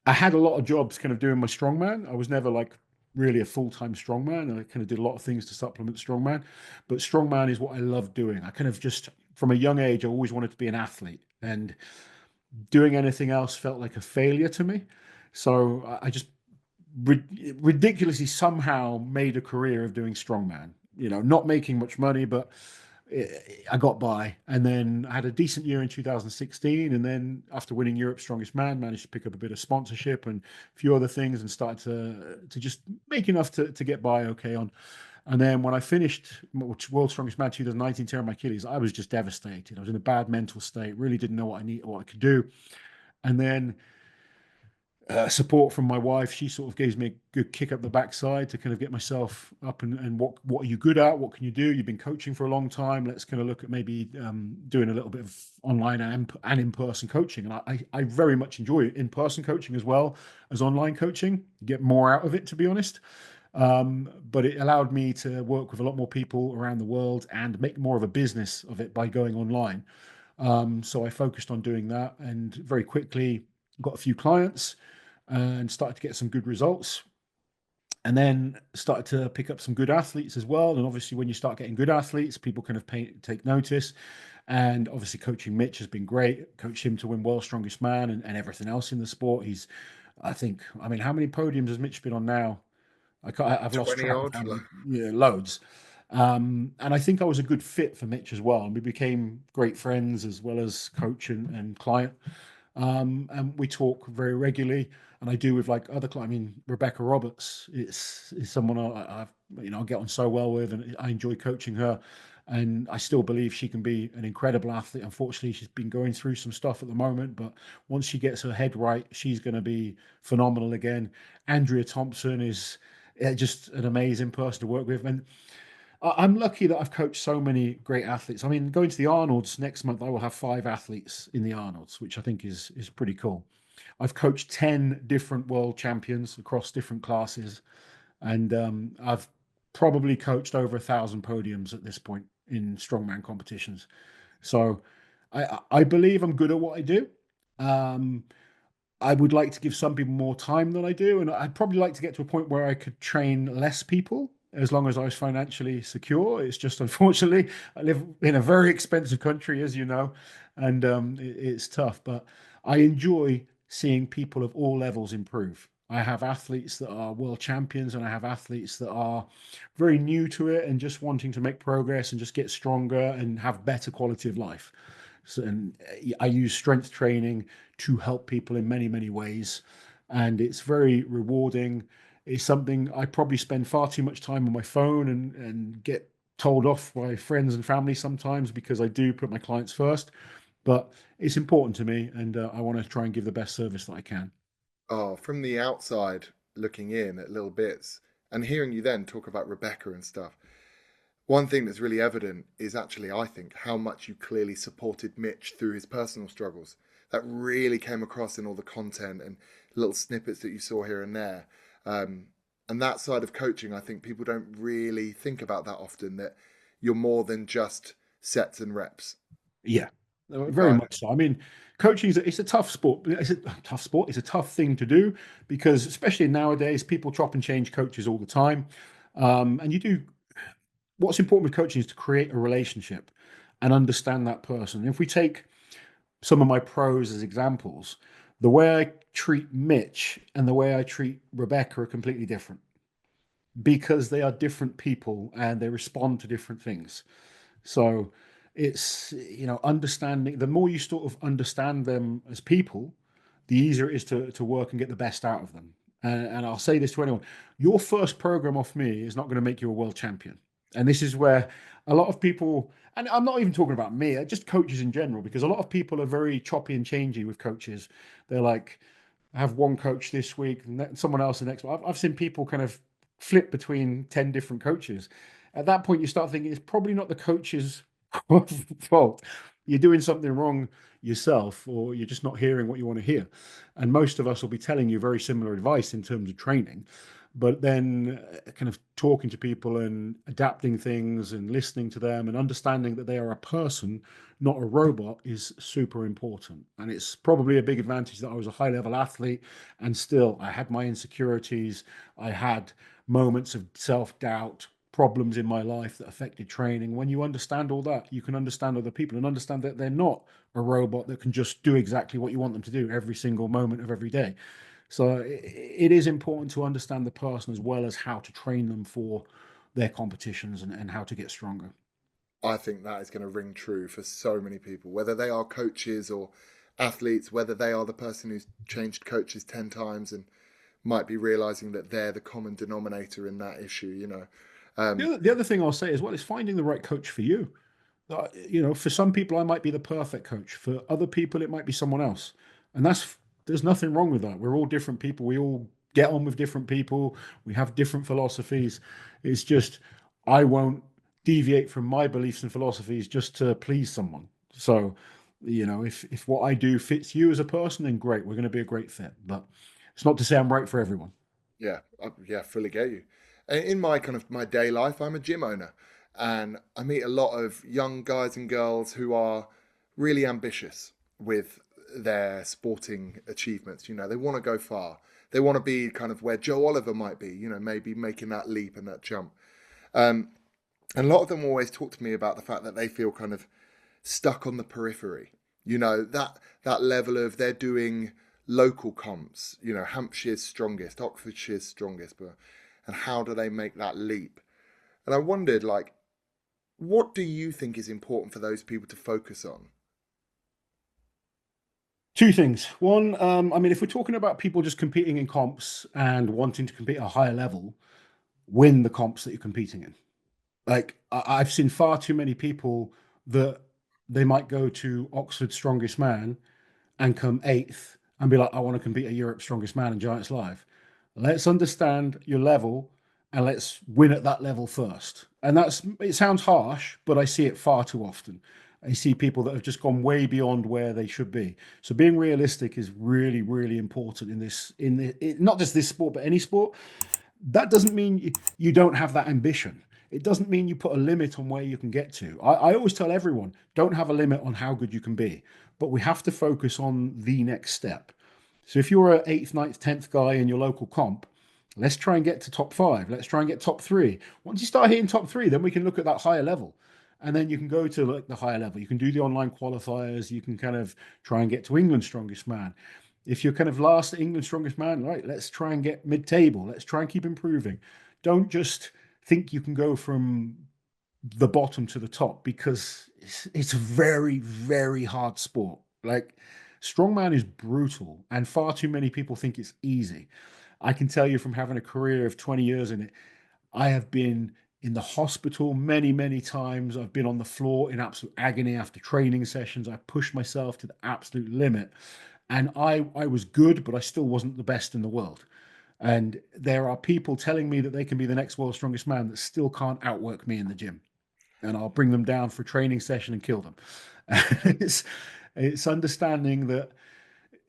I had a lot of jobs kind of doing my strongman. I was never like really a full-time strongman. I kind of did a lot of things to supplement strongman, but strongman is what I love doing. I kind of just from a young age, I always wanted to be an athlete, and doing anything else felt like a failure to me. So I just ridiculously somehow made a career of doing strongman. Not making much money, but I got by. And then I had a decent year in 2016. And then after winning Europe's Strongest Man, managed to pick up a bit of sponsorship and a few other things, and started to just make enough to get by okay on. And then when I finished World's Strongest Man 2019, tearing my Achilles, I was just devastated. I was in a bad mental state, really didn't know what I could do. And then support from my wife, she sort of gives me a good kick up the backside to kind of get myself up, and what are you good at? What can you do? You've been coaching for a long time. Let's kind of look at maybe doing a little bit of online and in-person coaching. And I very much enjoy in-person coaching as well as online coaching. Get more out of it, to be honest. But it allowed me to work with a lot more people around the world and make more of a business of it by going online. So I focused on doing that, and very quickly got a few clients and started to get some good results. And then started to pick up some good athletes as well. And obviously, when you start getting good athletes, people kind of take notice. And obviously, coaching Mitch has been great. Coached him to win World's Strongest Man and everything else in the sport. I mean, how many podiums has Mitch been on now? I've lost 20 track of odd? how many. Yeah, loads. And I think I was a good fit for Mitch as well. And we became great friends as well as coach and client. And we talk very regularly. And I do with like other clients. I mean, Rebecca Roberts is someone I get on so well with, and I enjoy coaching her. and I still believe she can be an incredible athlete. Unfortunately, she's been going through some stuff at the moment, but once she gets her head right, she's going to be phenomenal again. Andrea Thompson is just an amazing person to work with, and I'm lucky that I've coached so many great athletes. I mean, going to the Arnold's next month, I will have 5 athletes in the Arnold's, which I think is pretty cool. I've coached 10 different world champions across different classes, and I've probably coached over 1,000 podiums at this point in strongman competitions. So I believe I'm good at what I do. Um, I would like to give some people more time than I do, and I'd probably like to get to a point where I could train less people as long as I was financially secure. It's just unfortunately I live in a very expensive country, as you know, and it's tough. But I enjoy seeing people of all levels improve. I have athletes that are world champions, and I have athletes that are very new to it and just wanting to make progress and just get stronger and have better quality of life. So, and I use strength training to help people in many, many ways. And it's very rewarding. It's something I probably spend far too much time on my phone and get told off by friends and family sometimes because I do put my clients first. But it's important to me, and I want to try and give the best service that I can. Oh, from the outside looking in at little bits and hearing you then talk about Rebecca and stuff, one thing that's really evident is actually, I think, how much you clearly supported Mitch through his personal struggles. That really came across in all the content and little snippets that you saw here and there. Um, and that side of coaching, I think people don't really think about that often, that you're more than just sets and reps. Yeah, You very kind of, much so. I mean, coaching is it's a tough sport. It's a tough sport. It's a tough thing to do because, especially nowadays, people chop and change coaches all the time. And you do what's important with coaching is to create a relationship and understand that person. And if we take some of my pros as examples, the way I treat Mitch and the way I treat Rebecca are completely different because they are different people and they respond to different things. So it's, understanding, the more you sort of understand them as people, the easier it is to work and get the best out of them. And I'll say this to anyone, your first program off me is not going to make you a world champion. And this is where a lot of people, and I'm not even talking about me, just coaches in general, because a lot of people are very choppy and changey with coaches. They're like, I have one coach this week and someone else the next one. I've seen people kind of flip between 10 different coaches. At that point, you start thinking it's probably not the coach's fault. You're doing something wrong yourself, or you're just not hearing what you want to hear. And most of us will be telling you very similar advice in terms of training. But then, kind of talking to people and adapting things and listening to them and understanding that they are a person, not a robot, is super important. And it's probably a big advantage that I was a high level athlete and still I had my insecurities. I had moments of self doubt, problems in my life that affected training. When you understand all that, you can understand other people and understand that they're not a robot that can just do exactly what you want them to do every single moment of every day. So it is important to understand the person as well as how to train them for their competitions and how to get stronger. I think that is going to ring true for so many people, whether they are coaches or athletes, whether they are the person who's changed coaches 10 times and might be realizing that they're the common denominator in that issue. Um, The other thing I'll say as well is finding the right coach for you. For some people, I might be the perfect coach. For other people, it might be someone else. And there's nothing wrong with that. We're all different people. We all get on with different people. We have different philosophies. It's just, I won't deviate from my beliefs and philosophies just to please someone. So, if what I do fits you as a person, then great. We're going to be a great fit. But it's not to say I'm right for everyone. yeah, fully get you. In my kind of my day life, I'm a gym owner, and I meet a lot of young guys and girls who are really ambitious with their sporting achievements. They want to go far. They want to be kind of where Joe Oliver might be. Maybe making that leap and that jump. Um, and a lot of them always talk to me about the fact that they feel kind of stuck on the periphery. That level of they're doing local comps. Hampshire's strongest, Oxfordshire's strongest, but and how do they make that leap? And I wondered, like, what do you think is important for those people to focus on? Two things. One, I mean, if we're talking about people just competing in comps and wanting to compete at a higher level, win the comps that you're competing in. Like I've seen far too many people that they might go to Oxford Strongest Man and come eighth and be like, I want to compete at Europe's Strongest Man and Giants Live. Let's understand your level and let's win at that level first. And it sounds harsh, but I see it far too often. I see people that have just gone way beyond where they should be. So being realistic is really, really important in not just this sport, but any sport. That doesn't mean you don't have that ambition. It doesn't mean you put a limit on where you can get to. I always tell everyone, don't have a limit on how good you can be, but we have to focus on the next step. So if you're an eighth, ninth, 10th guy in your local comp, let's try and get to top five. Let's try and get top three. Once you start hitting top three, then we can look at that higher level. And then you can go to like the higher level. You can do the online qualifiers. You can kind of try and get to England's strongest man. If you're kind of last at England's strongest man, right, let's try and get mid table. Let's try and keep improving. Don't just think you can go from the bottom to the top because it's a very, very hard sport. Like, strongman is brutal, and far too many people think it's easy. I can tell you from having a career of 20 years in it, I have been in the hospital many, many times. I've been on the floor in absolute agony after training sessions. I pushed myself to the absolute limit. And I was good, but I still wasn't the best in the world. And there are people telling me that they can be the next world's strongest man that still can't outwork me in the gym. And I'll bring them down for a training session and kill them. it's, it's understanding that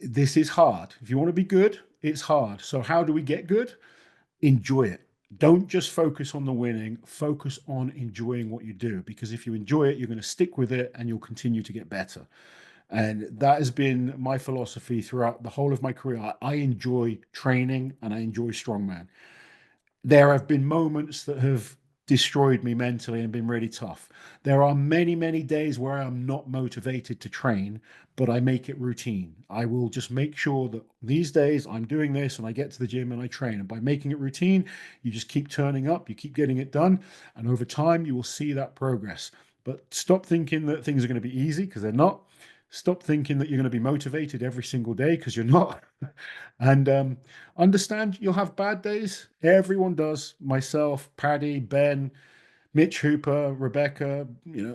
this is hard. If you want to be good, it's hard. So, how do we get good? Enjoy it. Don't just focus on the winning, focus on enjoying what you do. Because if you enjoy it, you're going to stick with it and you'll continue to get better. And that has been my philosophy throughout the whole of my career. I enjoy training and I enjoy strongman. There have been moments that have destroyed me mentally and been really tough. There are many, many days where I'm not motivated to train, but I make it routine. I will just make sure that these days I'm doing this and I get to the gym and I train. And by making it routine, you just keep turning up, you keep getting it done. And over time, you will see that progress. But stop thinking that things are going to be easy because they're not. Stop thinking that you're going to be motivated every single day because you're not. And understand you'll have bad days. Everyone does. Myself, Paddy, Ben, Mitch Hooper, Rebecca,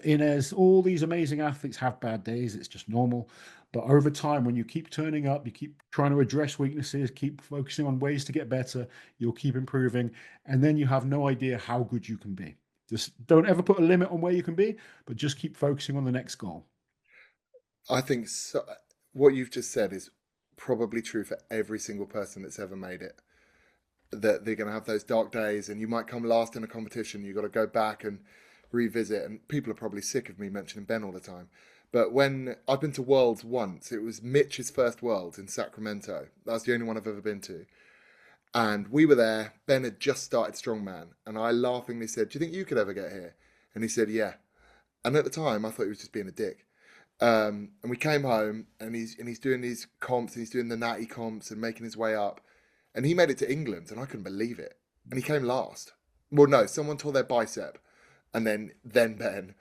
Inez, all these amazing athletes have bad days. It's just normal. But over time, when you keep turning up, you keep trying to address weaknesses, keep focusing on ways to get better, you'll keep improving. And then you have no idea how good you can be. Just don't ever put a limit on where you can be, but just keep focusing on the next goal. I think so, what you've just said is probably true for every single person that's ever made it. That they're going to have those dark days, and you might come last in a competition. You've got to go back and revisit. And people are probably sick of me mentioning Ben all the time. But when I've been to Worlds once, it was Mitch's first Worlds in Sacramento. That's the only one I've ever been to. And we were there. Ben had just started Strongman. And I laughingly said, "Do you think you could ever get here?" And he said, "Yeah." And at the time, I thought he was just being a dick. And we came home, and he's doing these comps, and he's doing the natty comps, and making his way up, and he made it to England, and I couldn't believe it. And he came last. Well, no, someone tore their bicep, and then Ben,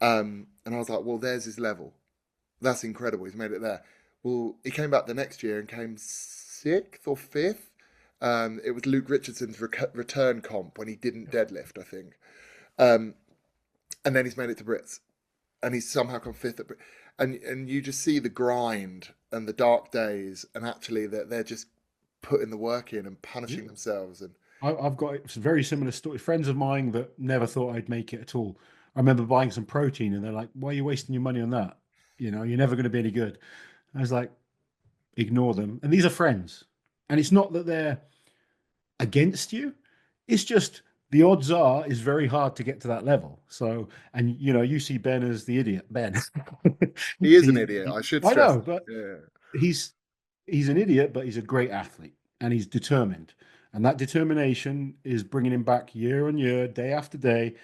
and I was like, well, there's his level. That's incredible. He's made it there. Well, he came back the next year and came sixth or fifth. It was Luke Richardson's return comp when he didn't deadlift, I think. Um, and then he's made it to Brits, and he's somehow come fifth at and you just see the grind and the dark days, and actually that they're just putting the work in and punishing Yeah. themselves. And I've got a very similar story. Friends of mine that never thought I'd make it at all. I remember buying some protein and they're like, why are you wasting your money on that? You're never going to be any good. I was like, ignore them. And these are friends. And it's not that they're against you. It's just the odds are it's very hard to get to that level. So, and you see Ben as the idiot. Ben, he is an he, idiot. I should I stress know, that. but Yeah. he's he's an idiot, but he's a great athlete and he's determined. And that determination is bringing him back year on year, day after day,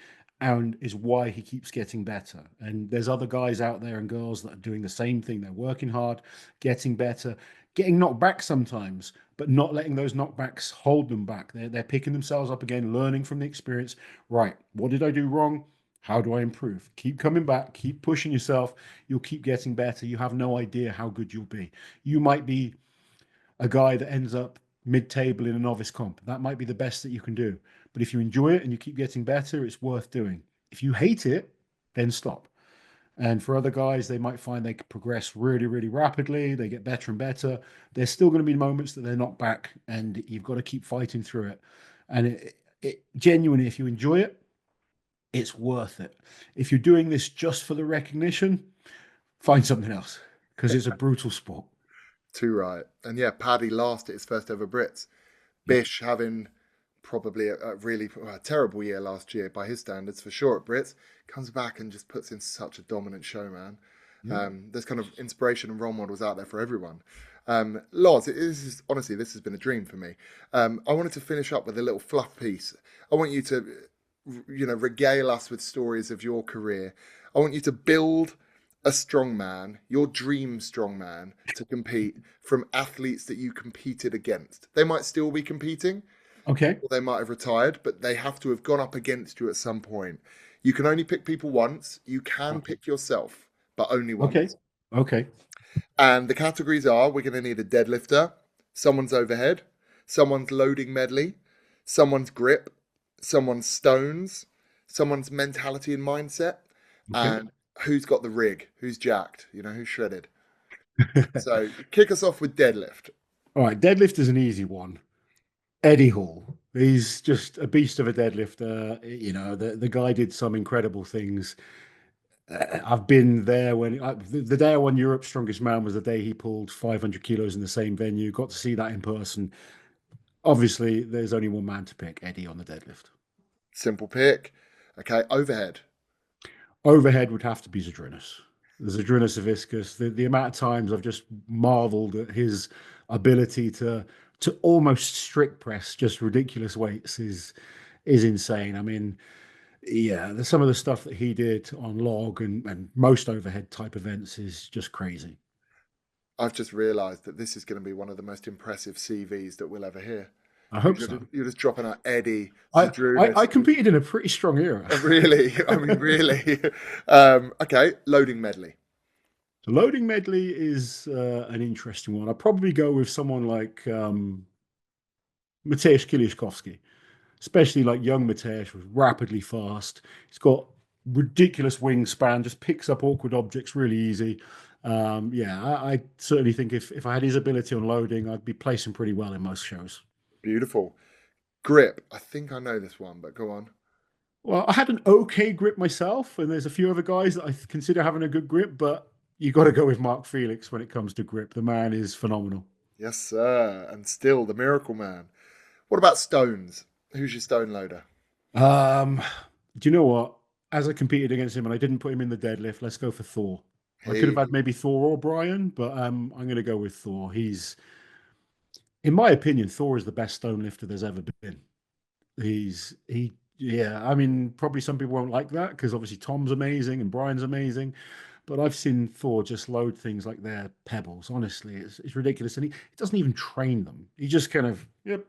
and is why he keeps getting better. And there's other guys out there and girls that are doing the same thing. They're working hard, getting better, getting knocked back sometimes, but not letting those knockbacks hold them back. They're picking themselves up again, learning from the experience. Right, what did I do wrong? How do I improve? Keep coming back, keep pushing yourself. You'll keep getting better. You have no idea how good you'll be. You might be a guy that ends up mid-table in a novice comp. That might be the best that you can do. But if you enjoy it and you keep getting better, it's worth doing. If you hate it, then stop. And for other guys, they might find they can progress really, really rapidly. They get better and better. There's still going to be moments that they're knocked back, and you've got to keep fighting through it. And genuinely, if you enjoy it, it's worth it. If you're doing this just for the recognition, find something else because it's a brutal sport. Too right. And yeah, Paddy last at his first ever Brits. Yep. Bish having probably a really terrible year last year by his standards for sure at Brits, comes back and just puts in such a dominant show, man. Yep. There's kind of inspiration and role models out there for everyone. Loz, this is honestly, this has been a dream for me. I wanted to finish up with a little fluff piece. I want you to, regale us with stories of your career. I want you to build a strongman, your dream strongman, to compete from athletes that you competed against. They might still be competing, Okay. or they might have retired, but they have to have gone up against you at some point. You can only pick people once. You can Okay. pick yourself, but only Okay. once. Okay. And the categories are: we're going to need a deadlifter, someone's overhead, someone's loading medley, someone's grip, someone's stones, someone's mentality and mindset, Okay. and who's got the rig, who's jacked, who's shredded. So kick us off with deadlift. All right. Deadlift is an easy one. Eddie Hall. He's just a beast of a deadlifter. The guy did some incredible things. I've been there the day I won Europe's Strongest Man was the day he pulled 500 kilos in the same venue. Got to see that in person. Obviously, there's only one man to pick, Eddie on the deadlift. Simple pick. Okay, overhead. Overhead would have to be Zadrunas. Zadrunas Saviscus. The amount of times I've just marveled at his ability to almost strict press just ridiculous weights is insane. I mean, yeah, some of the stuff that he did on log and most overhead type events is just crazy. I've just realised that this is going to be one of the most impressive CVs that we'll ever hear. I hope so. You're just dropping out Eddie, I Zadrunas. competed in a pretty strong era. Really? I mean, really? Okay, loading medley. The loading medley is an interesting one. I'd probably go with someone like Mateusz Kiliszkowski, especially like young Mateusz was rapidly fast. He's got ridiculous wingspan, just picks up awkward objects really easy. Yeah, I certainly think if I had his ability on loading, I'd be placing pretty well in most shows. Beautiful. Grip. I think I know this one, but go on. Well, I had an okay grip myself, and there's a few other guys that I consider having a good grip, but you got to go with Mark Felix when it comes to grip. The man is phenomenal. Yes, sir. And still the Miracle Man. What about stones? Who's your stone loader? Um, do you know what? As I competed against him and I didn't put him in the deadlift, let's go for Thor. I could have had Hey, maybe Thor or Brian, but I'm going to go with Thor. In my opinion, Thor is the best stone lifter there's ever been. Yeah. I mean, probably some people won't like that because obviously Tom's amazing and Brian's amazing, but I've seen Thor just load things like they're pebbles. Honestly, it's ridiculous, and he doesn't even train them. He just kind of yep,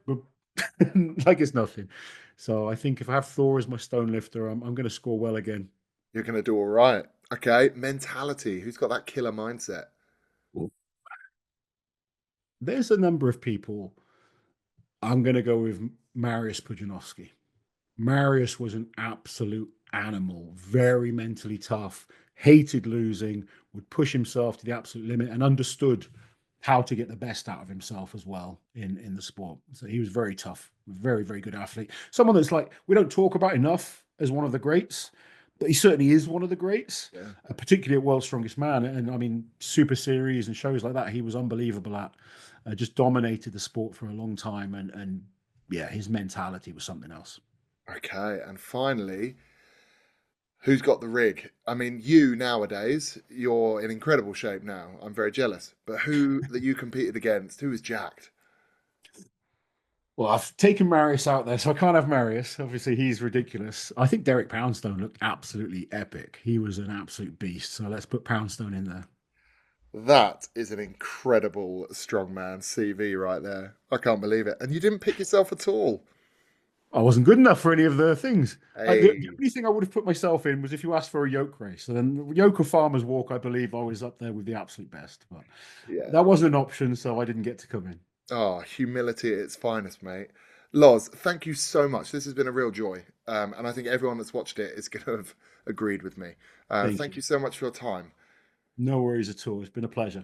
like it's nothing. So I think if I have Thor as my stone lifter, I'm going to score well again. you're going to do all right. Okay, mentality. Who's got that killer mindset? There's a number of people. I'm going to go with Mariusz Pudzianowski. Marius was an absolute animal, very mentally tough, hated losing, would push himself to the absolute limit, and understood how to get the best out of himself as well in the sport. So he was very tough, very, very good athlete. Someone that's like, we don't talk about enough as one of the greats, but he certainly is one of the greats, Yeah. particularly at World's Strongest Man. And I mean, Super Series and shows like that, he was unbelievable at. Just dominated the sport for a long time. And yeah, his mentality was something else. Okay, and finally, who's got the rig? I mean, you nowadays, you're in incredible shape now. I'm very jealous. But who that you competed against, who was jacked? Well, I've taken Marius out there, so I can't have Marius. Obviously, he's ridiculous. I think Derek Poundstone looked absolutely epic. He was an absolute beast. So let's put Poundstone in there. That is an incredible strongman CV right there. I can't believe it. And you didn't pick yourself at all. I wasn't good enough for any of the things. The Hey, only thing I would have put myself in was if you asked for a yoke race. And then the yoke or farmer's walk, I believe I was up there with the absolute best. But yeah. that wasn't an option, so I didn't get to come in. Oh, humility at its finest, mate. Loz, thank you so much. This has been a real joy. And I think everyone that's watched it is going to have agreed with me. Thank Thank you. you so much for your time. No worries at all. It's been a pleasure.